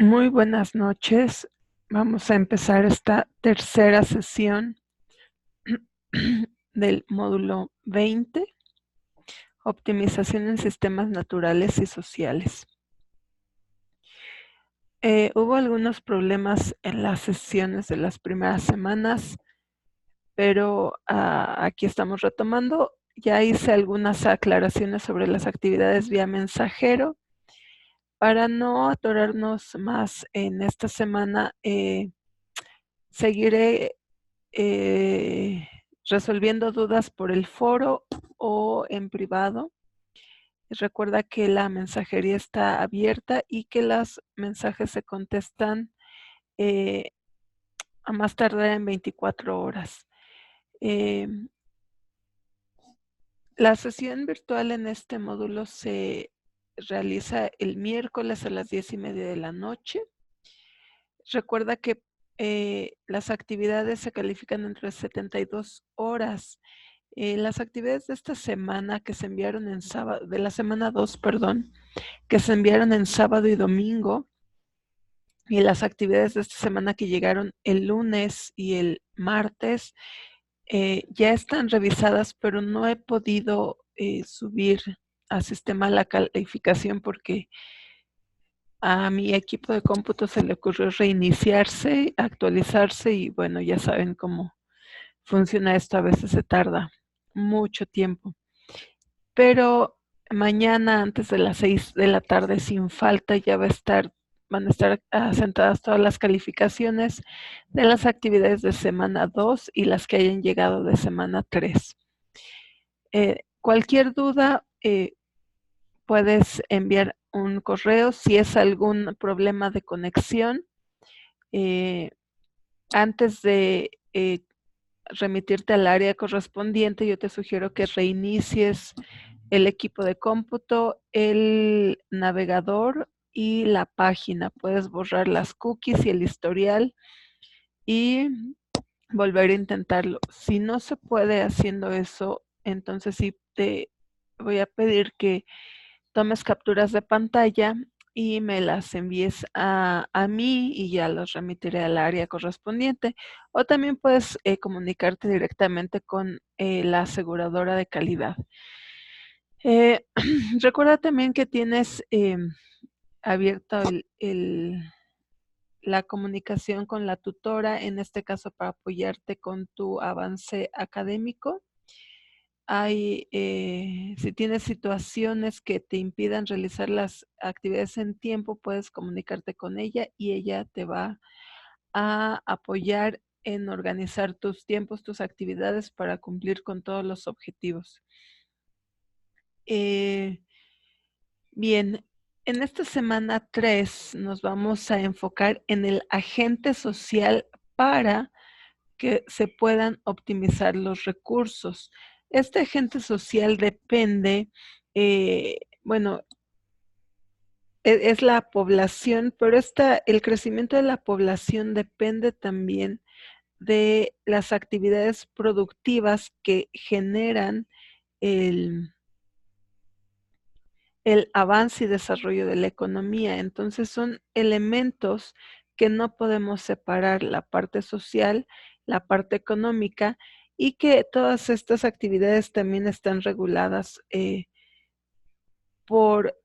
Muy buenas noches. Vamos a empezar esta tercera sesión del módulo 20, optimización en sistemas naturales y sociales. Hubo algunos problemas en las sesiones de las primeras semanas, pero aquí estamos retomando. Ya hice algunas aclaraciones sobre las actividades vía mensajero. Para no atorarnos más en esta semana, seguiré resolviendo dudas por el foro o en privado. Recuerda que la mensajería está abierta y que los mensajes se contestan eh, a más tardar en 24 horas. La sesión virtual en este módulo se realiza el miércoles a las 10:30 de la noche. Recuerda que las actividades se califican entre 72 horas. Las actividades de esta semana que se enviaron en sábado, de la semana 2, perdón, que se enviaron en sábado y domingo, y las actividades de esta semana que llegaron el lunes y el martes, ya están revisadas, pero no he podido subir al sistema la calificación porque a mi equipo de cómputo se le ocurrió reiniciarse, actualizarse y bueno, ya saben cómo funciona esto, a veces se tarda mucho tiempo. Pero mañana antes de las 6 de la tarde sin falta ya van a estar asentadas todas las calificaciones de las actividades de semana 2 y las que hayan llegado de semana 3. Cualquier duda, puedes enviar un correo si es algún problema de conexión. Antes de remitirte al área correspondiente, yo te sugiero que reinicies el equipo de cómputo, el navegador y la página. Puedes borrar las cookies y el historial y volver a intentarlo. Si no se puede haciendo eso, entonces sí te voy a pedir que tomes capturas de pantalla y me las envíes a mí y ya los remitiré al área correspondiente. O también puedes comunicarte directamente con la aseguradora de calidad. Recuerda también que tienes abierto la comunicación con la tutora, en este caso para apoyarte con tu avance académico. Si tienes situaciones que te impidan realizar las actividades en tiempo, puedes comunicarte con ella y ella te va a apoyar en organizar tus tiempos, tus actividades para cumplir con todos los objetivos. Bien, en esta semana 3 nos vamos a enfocar en el agente social para que se puedan optimizar los recursos. Este agente social depende, bueno, es la población, pero el crecimiento de la población depende también de las actividades productivas que generan el avance y desarrollo de la economía. Entonces son elementos que no podemos separar, la parte social, la parte económica, y que todas estas actividades también están reguladas por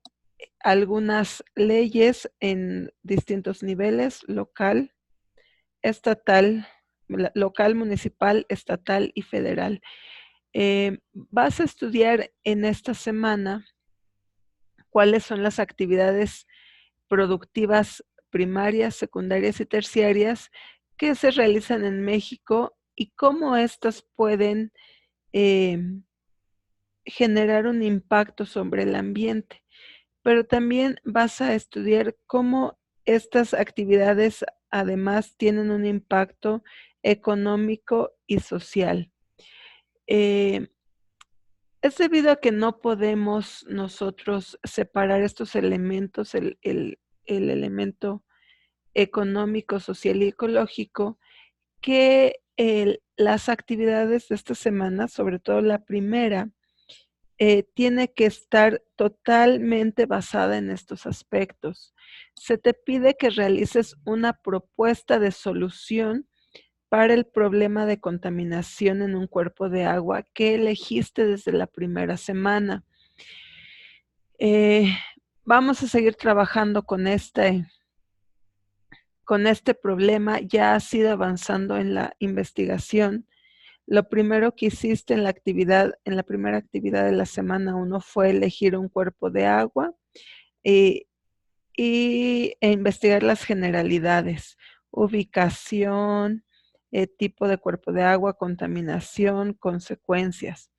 algunas leyes en distintos niveles: local, estatal, local, municipal, estatal y federal. Vas a estudiar en esta semana cuáles son las actividades productivas primarias, secundarias y terciarias que se realizan en México y cómo éstas pueden generar un impacto sobre el ambiente. Pero también vas a estudiar cómo estas actividades además tienen un impacto económico y social. Es debido a que no podemos nosotros separar estos elementos, el elemento económico, social y ecológico, que las actividades de esta semana, sobre todo la primera, tiene que estar totalmente basada en estos aspectos. Se te pide que realices una propuesta de solución para el problema de contaminación en un cuerpo de agua que elegiste desde la primera semana. Eh, vamos a seguir trabajando con este problema. Ya has ido avanzando en la investigación. Lo primero que hiciste en la primera actividad de la semana 1 fue elegir un cuerpo de agua e investigar las generalidades, ubicación, tipo de cuerpo de agua, contaminación, consecuencias.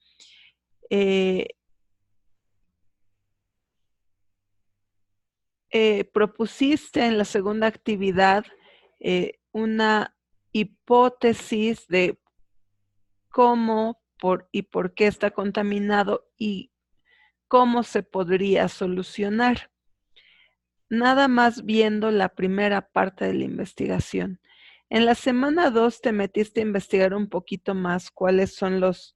Propusiste en la segunda actividad una hipótesis de cómo y por qué está contaminado y cómo se podría solucionar. Nada más viendo la primera parte de la investigación. En la semana 2 te metiste a investigar un poquito más cuáles son los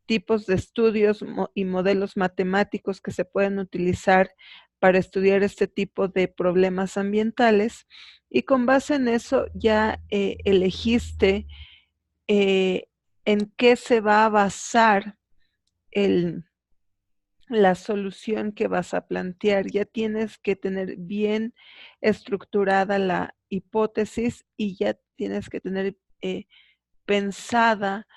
tipos de estudios y modelos matemáticos que se pueden utilizar para estudiar este tipo de problemas ambientales, y con base en eso ya elegiste en qué se va a basar la solución que vas a plantear. Ya tienes que tener bien estructurada la hipótesis y ya tienes que tener pensada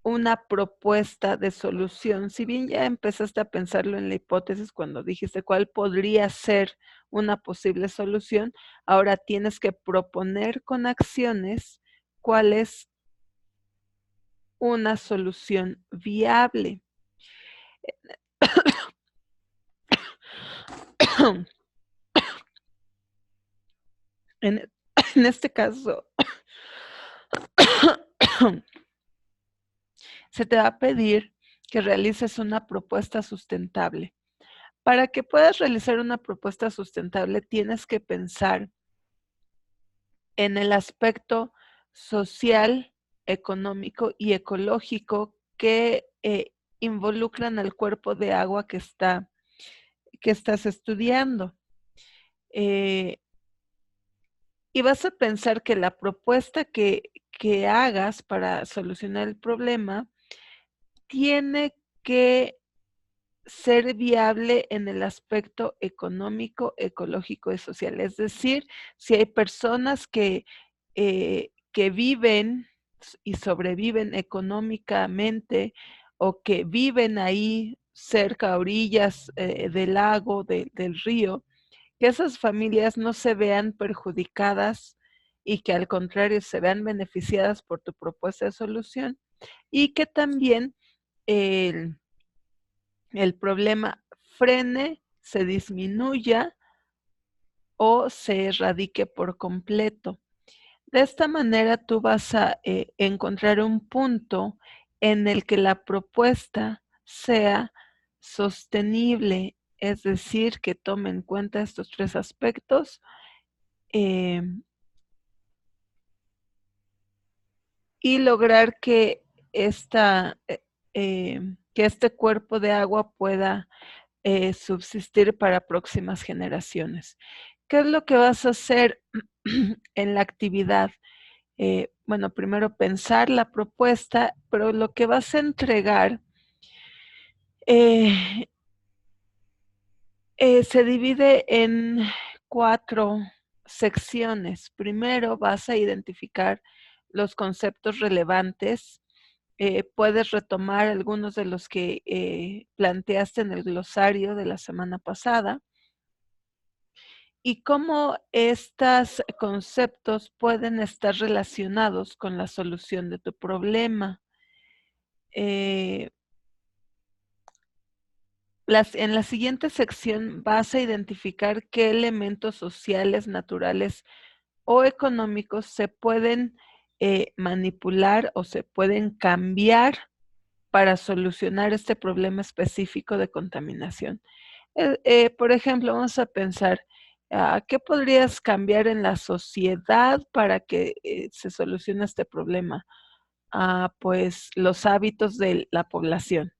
una propuesta de solución. Si bien ya empezaste a pensarlo en la hipótesis cuando dijiste cuál podría ser una posible solución, ahora tienes que proponer con acciones cuál es una solución viable. En, en este caso, se te va a pedir que realices una propuesta sustentable. Para que puedas realizar una propuesta sustentable, tienes que pensar en el aspecto social, económico y ecológico que involucran al cuerpo de agua que estás estudiando. Y vas a pensar que la propuesta que hagas para solucionar el problema tiene que ser viable en el aspecto económico, ecológico y social. Es decir, si hay personas que viven y sobreviven económicamente o que viven ahí cerca, a orillas del lago, del río, que esas familias no se vean perjudicadas y que al contrario se vean beneficiadas por tu propuesta de solución, y que también el problema frene, se disminuya o se erradique por completo. De esta manera tú vas a encontrar un punto en el que la propuesta sea sostenible, es decir, que tome en cuenta estos 3 aspectos y lograr que que este cuerpo de agua pueda subsistir para próximas generaciones. ¿Qué es lo que vas a hacer en la actividad? Bueno, primero pensar la propuesta, pero lo que vas a entregar se divide en 4 secciones. Primero vas a identificar los conceptos relevantes. Puedes retomar algunos de los que planteaste en el glosario de la semana pasada y cómo estos conceptos pueden estar relacionados con la solución de tu problema. En la siguiente sección vas a identificar qué elementos sociales, naturales o económicos se pueden manipular o se pueden cambiar para solucionar este problema específico de contaminación. Por ejemplo, vamos a pensar, ¿qué podrías cambiar en la sociedad para que se solucione este problema? Pues los hábitos de la población.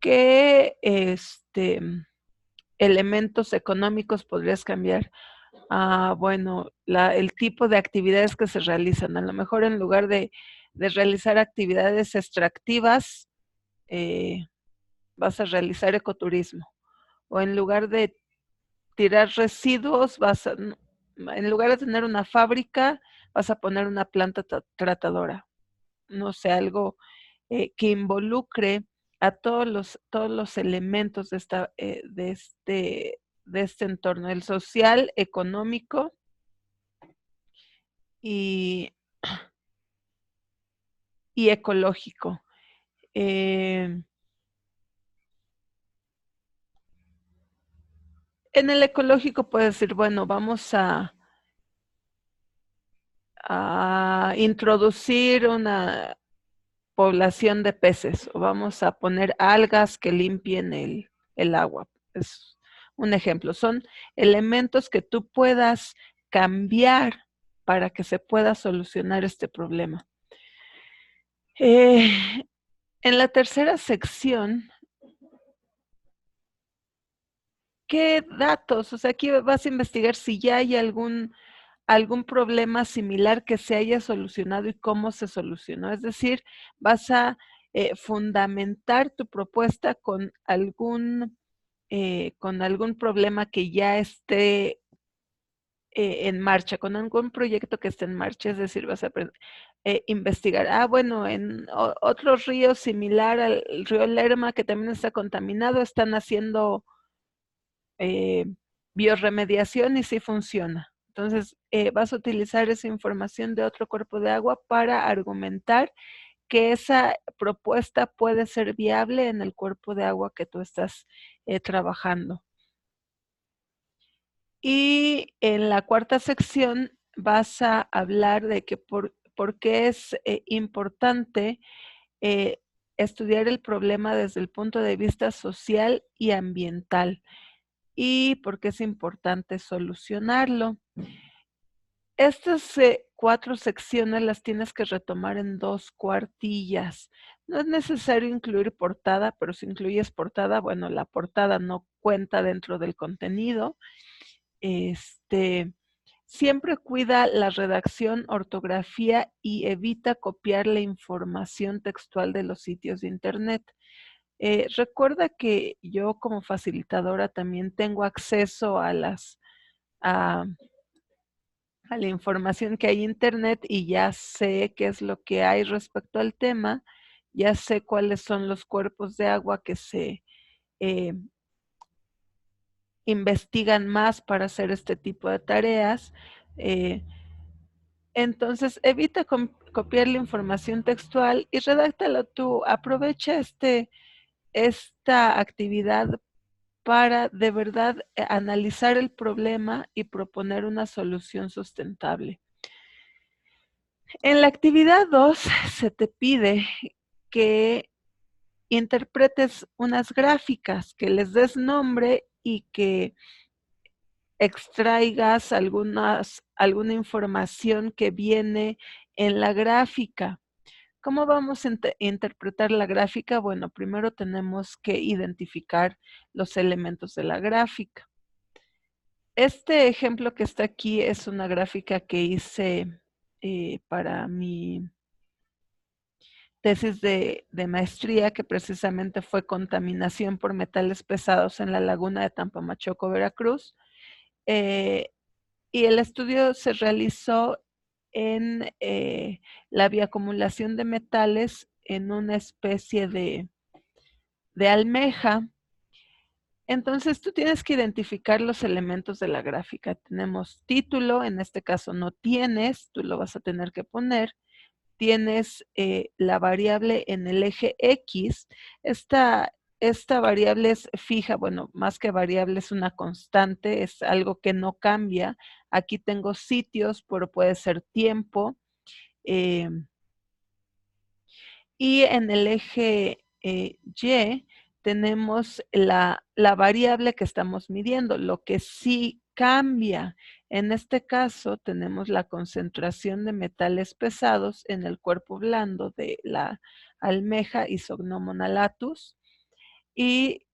¿qué elementos económicos podrías cambiar? Bueno, el tipo de actividades que se realizan. A lo mejor en lugar de realizar actividades extractivas, vas a realizar ecoturismo. O en lugar de tirar residuos, en lugar de tener una fábrica, vas a poner una planta tratadora. No sé, algo que involucre a todos los elementos de este entorno, el social, económico y, y ecológico. En el ecológico puedes decir, bueno, vamos a introducir una población de peces o vamos a poner algas que limpien el agua. Es un ejemplo. Son elementos que tú puedas cambiar para que se pueda solucionar este problema. En la tercera sección, ¿qué datos? O sea, aquí vas a investigar si ya hay algún problema similar que se haya solucionado y cómo se solucionó. Es decir, vas a fundamentar tu propuesta con algún problema que ya esté en marcha, con algún proyecto que esté en marcha. Es decir, vas a investigar. Bueno, en otro río similar al río Lerma, que también está contaminado, están haciendo biorremediación y sí funciona. Entonces, vas a utilizar esa información de otro cuerpo de agua para argumentar que esa propuesta puede ser viable en el cuerpo de agua que tú estás trabajando. Y en la cuarta sección vas a hablar de que por qué es importante estudiar el problema desde el punto de vista social y ambiental y por qué es importante solucionarlo. Estas 4 secciones las tienes que retomar en 2 cuartillas. No es necesario incluir portada, pero si incluyes portada, bueno, la portada no cuenta dentro del contenido. Siempre cuida la redacción, ortografía y evita copiar la información textual de los sitios de internet. Recuerda que yo como facilitadora también tengo acceso a la información que hay en internet y ya sé qué es lo que hay respecto al tema, ya sé cuáles son los cuerpos de agua que se eh, investigan más para hacer este tipo de tareas. Entonces, evita copiar la información textual y redáctalo tú. Aprovecha esta actividad para de verdad analizar el problema y proponer una solución sustentable. En la actividad 2 se te pide que interpretes unas gráficas, que les des nombre y que extraigas alguna información que viene en la gráfica. ¿Cómo vamos a interpretar la gráfica? Bueno, primero tenemos que identificar los elementos de la gráfica. Este ejemplo que está aquí es una gráfica que hice para mi tesis de maestría, que precisamente fue contaminación por metales pesados en la laguna de Tampamachoco, Veracruz. Y el estudio se realizó en la bioacumulación de metales en una especie de almeja. Entonces tú tienes que identificar los elementos de la gráfica. Tenemos título, en este caso no tienes, tú lo vas a tener que poner. Tienes la variable en el eje X. Esta variable es fija, bueno, más que variable es una constante, es algo que no cambia. Aquí tengo sitios, pero puede ser tiempo. Y en el eje Y tenemos la variable que estamos midiendo, lo que sí cambia. En este caso tenemos la concentración de metales pesados en el cuerpo blando de la almeja Isognomon alatus. ¿Y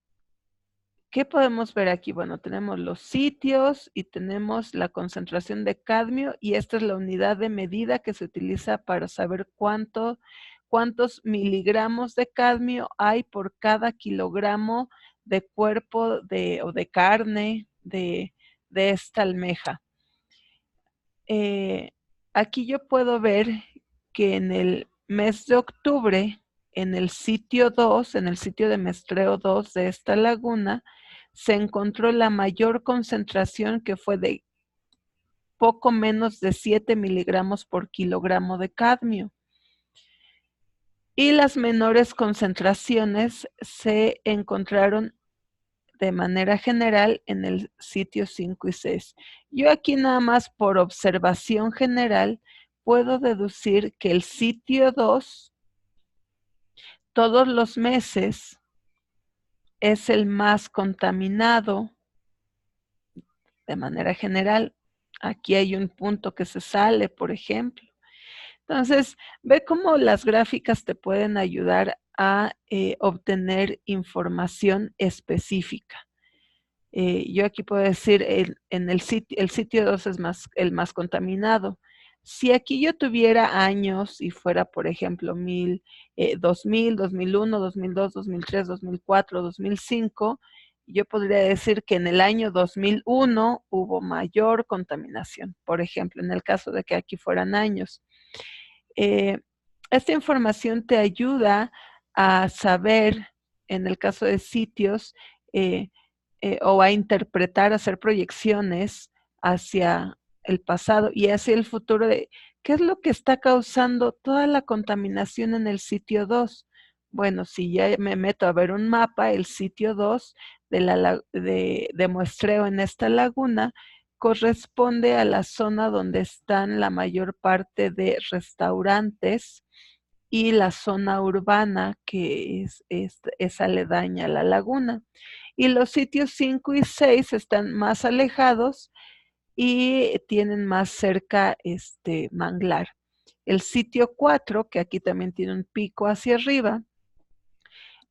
qué podemos ver aquí? Bueno, tenemos los sitios y tenemos la concentración de cadmio, y esta es la unidad de medida que se utiliza para saber cuántos miligramos de cadmio hay por cada kilogramo de cuerpo o de carne de esta almeja. Aquí yo puedo ver que en el mes de octubre, en el sitio 2, en el sitio de muestreo 2 de esta laguna, se encontró la mayor concentración, que fue de poco menos de 7 miligramos por kilogramo de cadmio. Y las menores concentraciones se encontraron de manera general en el sitio 5 y 6. Yo aquí nada más por observación general puedo deducir que el sitio 2 todos los meses es el más contaminado de manera general. Aquí hay un punto que se sale, por ejemplo. Entonces, ve cómo las gráficas te pueden ayudar a obtener información específica. Yo aquí puedo decir, en el sitio 2 es el más contaminado. Si aquí yo tuviera años y fuera, por ejemplo, 2000, 2001, 2002, 2003, 2004, 2005, yo podría decir que en el año 2001 hubo mayor contaminación, por ejemplo, en el caso de que aquí fueran años. Esta información te ayuda a saber, en el caso de sitios, o a interpretar, a hacer proyecciones hacia el pasado y hacia el futuro de qué es lo que está causando toda la contaminación en el sitio 2. Bueno, si ya me meto a ver un mapa, el sitio 2 de muestreo en esta laguna corresponde a la zona donde están la mayor parte de restaurantes y la zona urbana que es aledaña a la laguna. Y los sitios 5 y 6 están más alejados y tienen más cerca manglar. El sitio 4, que aquí también tiene un pico hacia arriba,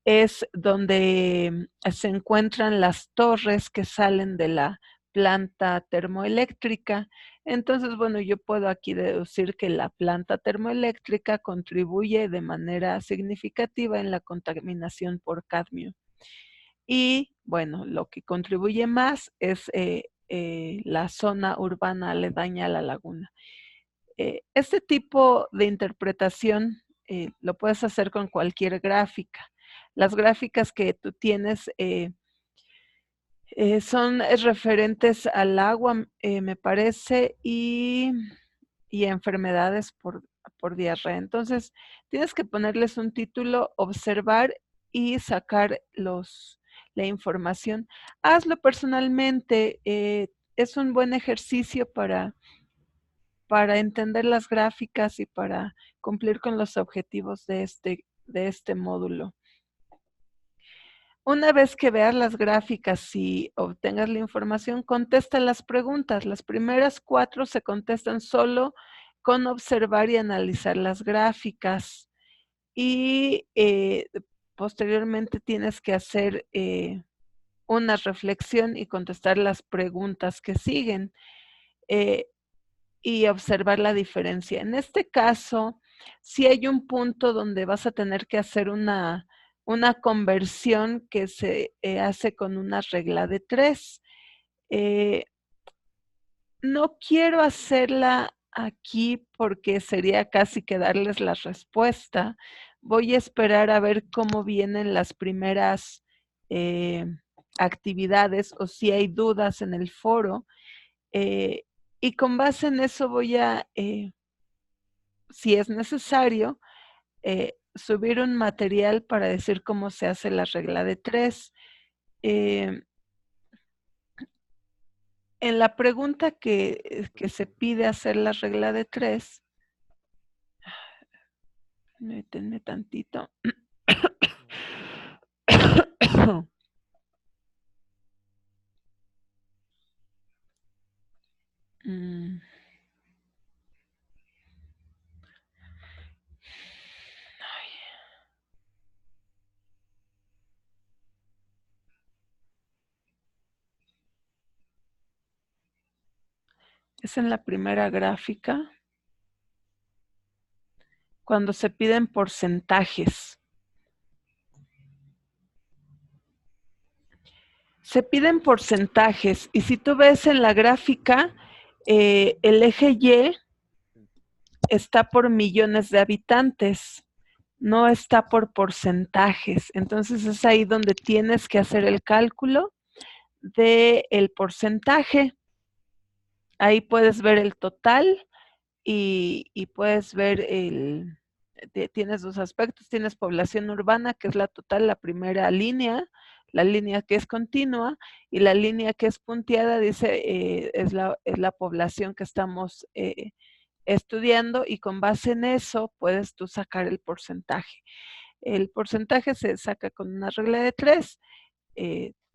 es donde se encuentran las torres que salen de la planta termoeléctrica. Entonces, bueno, yo puedo aquí deducir que la planta termoeléctrica contribuye de manera significativa en la contaminación por cadmio. Y bueno, lo que contribuye más es la zona urbana aledaña a la laguna. Este tipo de interpretación lo puedes hacer con cualquier gráfica. Las gráficas que tú tienes son referentes al agua, me parece, y a enfermedades por diarrea. Entonces, tienes que ponerles un título, observar y sacar la información. Hazlo personalmente. Es un buen ejercicio para entender las gráficas y para cumplir con los objetivos de este módulo. Una vez que veas las gráficas y obtengas la información, contesta las preguntas. Las primeras 4 se contestan solo con observar y analizar las gráficas. Y posteriormente tienes que hacer una reflexión y contestar las preguntas que siguen. Y observar la diferencia. En este caso, sí hay un punto donde vas a tener que hacer una conversión que se hace con una regla de 3. No quiero hacerla aquí porque sería casi que darles la respuesta. Voy a esperar a ver cómo vienen las primeras actividades o si hay dudas en el foro. Y con base en eso voy a, si es necesario, subir un material para decir cómo se hace la regla de 3. En la pregunta que se pide hacer la regla de 3, métenme tantito. Mm. Es en la primera gráfica, cuando se piden porcentajes. Se piden porcentajes y si tú ves en la gráfica, el eje Y está por millones de habitantes, no está por porcentajes. Entonces es ahí donde tienes que hacer el cálculo del porcentaje. Ahí puedes ver el total y puedes ver tienes dos aspectos. Tienes población urbana, que es la total, la primera línea, la línea que es continua, y la línea que es punteada dice es la población que estamos estudiando, y con base en eso puedes tú sacar el porcentaje. El porcentaje se saca con una regla de 3.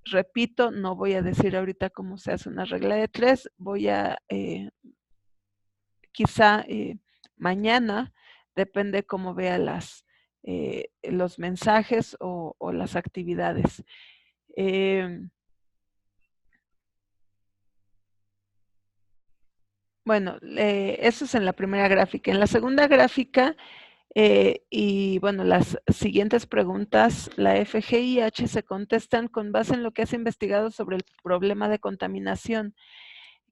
Repito, no voy a decir ahorita cómo se hace una regla de 3. Voy a quizá mañana, depende cómo vea los mensajes o las actividades. Bueno, eso es en la primera gráfica. En la segunda gráfica, y bueno, las siguientes preguntas, la F, G y H se contestan con base en lo que has investigado sobre el problema de contaminación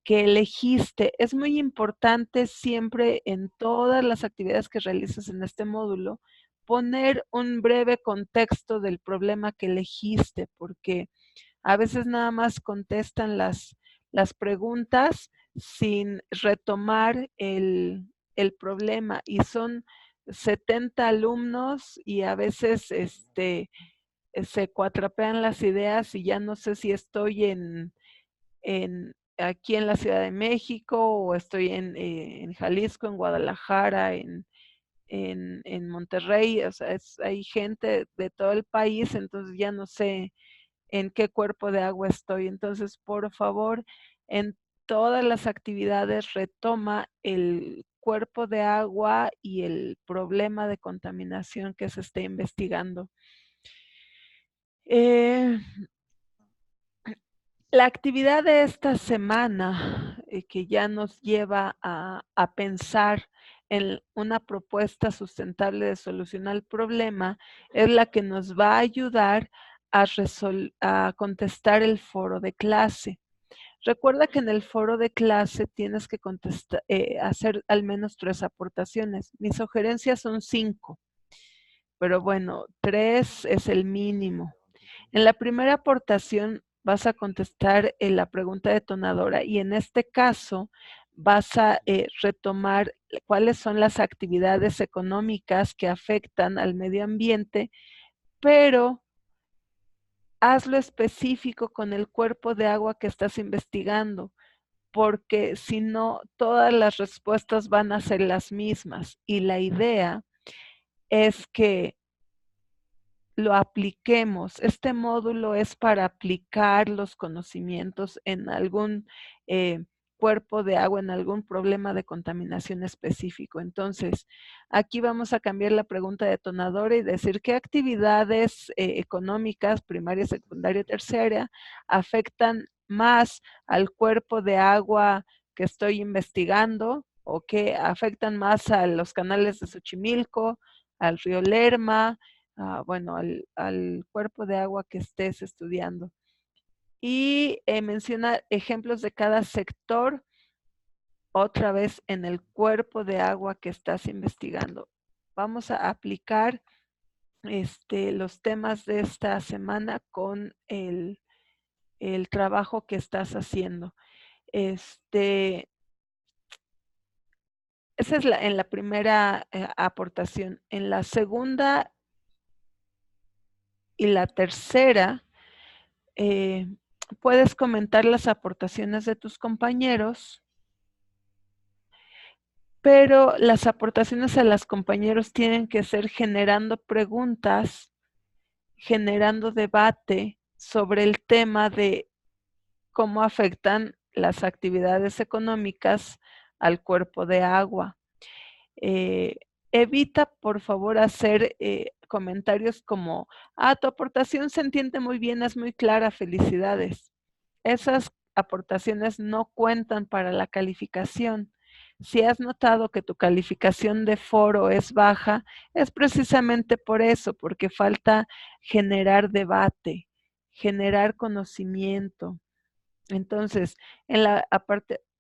que elegiste. Es muy importante siempre en todas las actividades que realices en este módulo poner un breve contexto del problema que elegiste, porque a veces nada más contestan las preguntas sin retomar el problema, y son 70 alumnos y a veces se cuatrapean las ideas y ya no sé si estoy aquí en la Ciudad de México o estoy en Jalisco, en Guadalajara, en Monterrey. O sea, hay gente de todo el país, entonces ya no sé en qué cuerpo de agua estoy. Entonces, por favor, en todas las actividades retoma el cuerpo de agua y el problema de contaminación que se esté investigando. La actividad de esta semana, que ya nos lleva a pensar en una propuesta sustentable de solucionar el problema, es la que nos va a ayudar a contestar el foro de clase. Recuerda que en el foro de clase tienes que hacer al menos 3 aportaciones. Mis sugerencias son 5, pero bueno, 3 es el mínimo. En la primera aportación vas a contestar la pregunta detonadora, y en este caso vas a retomar cuáles son las actividades económicas que afectan al medio ambiente, pero hazlo específico con el cuerpo de agua que estás investigando, porque si no, todas las respuestas van a ser las mismas, y la idea es que lo apliquemos. Este módulo es para aplicar los conocimientos en algún cuerpo de agua, en algún problema de contaminación específico. Entonces, aquí vamos a cambiar la pregunta detonadora y decir qué actividades económicas, primaria, secundaria y terciaria, afectan más al cuerpo de agua que estoy investigando, o que afectan más a los canales de Xochimilco, al río Lerma, bueno, al cuerpo de agua que estés estudiando. Y menciona ejemplos de cada sector, otra vez en el cuerpo de agua que estás investigando. Vamos a aplicar los temas de esta semana con el trabajo que estás haciendo. Esa es en la primera aportación. En la segunda y la tercera, puedes comentar las aportaciones de tus compañeros, pero las aportaciones a los compañeros tienen que ser generando preguntas, generando debate sobre el tema de cómo afectan las actividades económicas al cuerpo de agua. Evita, por favor, hacer comentarios como, tu aportación se entiende muy bien, es muy clara, felicidades. Esas aportaciones no cuentan para la calificación. Si has notado que tu calificación de foro es baja, es precisamente por eso, porque falta generar debate, generar conocimiento. Entonces, en la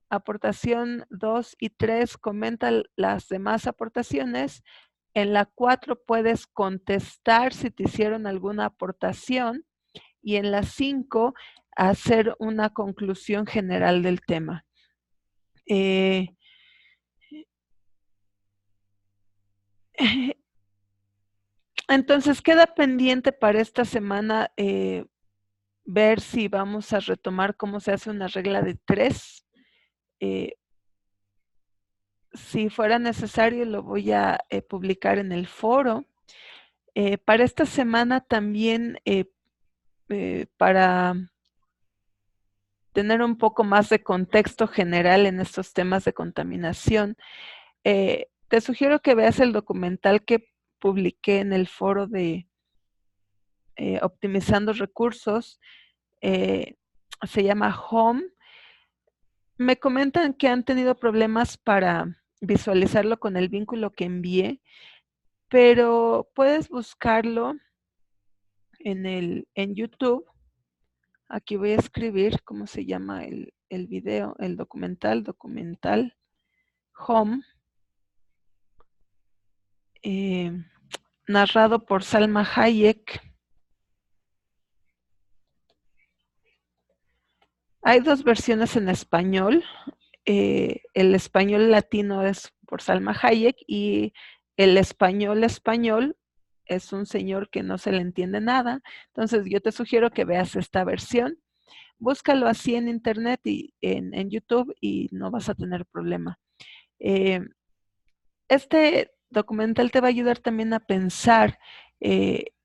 aportación 2 y 3 comenta las demás aportaciones. En la 4 puedes contestar si te hicieron alguna aportación. Y en la 5, hacer una conclusión general del tema. Entonces, queda pendiente para esta semana ver si vamos a retomar cómo se hace una regla de 3. Si fuera necesario, lo voy a publicar en el foro. Para esta semana también, para tener un poco más de contexto general en estos temas de contaminación, te sugiero que veas el documental que publiqué en el foro de Optimizando Recursos. Se llama Home. Me comentan que han tenido problemas para visualizarlo con el vínculo que envié, pero puedes buscarlo en YouTube. Aquí voy a escribir cómo se llama el video, el documental Home, narrado por Salma Hayek. Hay 2 versiones en español. El español latino es por Salma Hayek y el español es un señor que no se le entiende nada. Entonces yo te sugiero que veas esta versión. Búscalo así en internet y en YouTube y no vas a tener problema. Este documental te va a ayudar también a pensar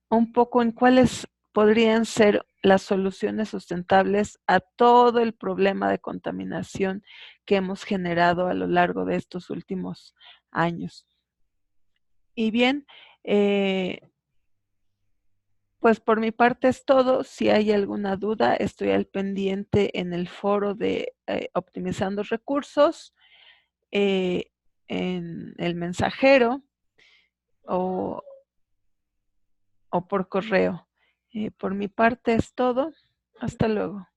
un poco en cuáles podrían ser las soluciones sustentables a todo el problema de contaminación que hemos generado a lo largo de estos últimos años. Y bien, pues por mi parte es todo. Si hay alguna duda, estoy al pendiente en el foro de Optimizando Recursos, en el mensajero o por correo. Por mi parte es todo. Hasta luego.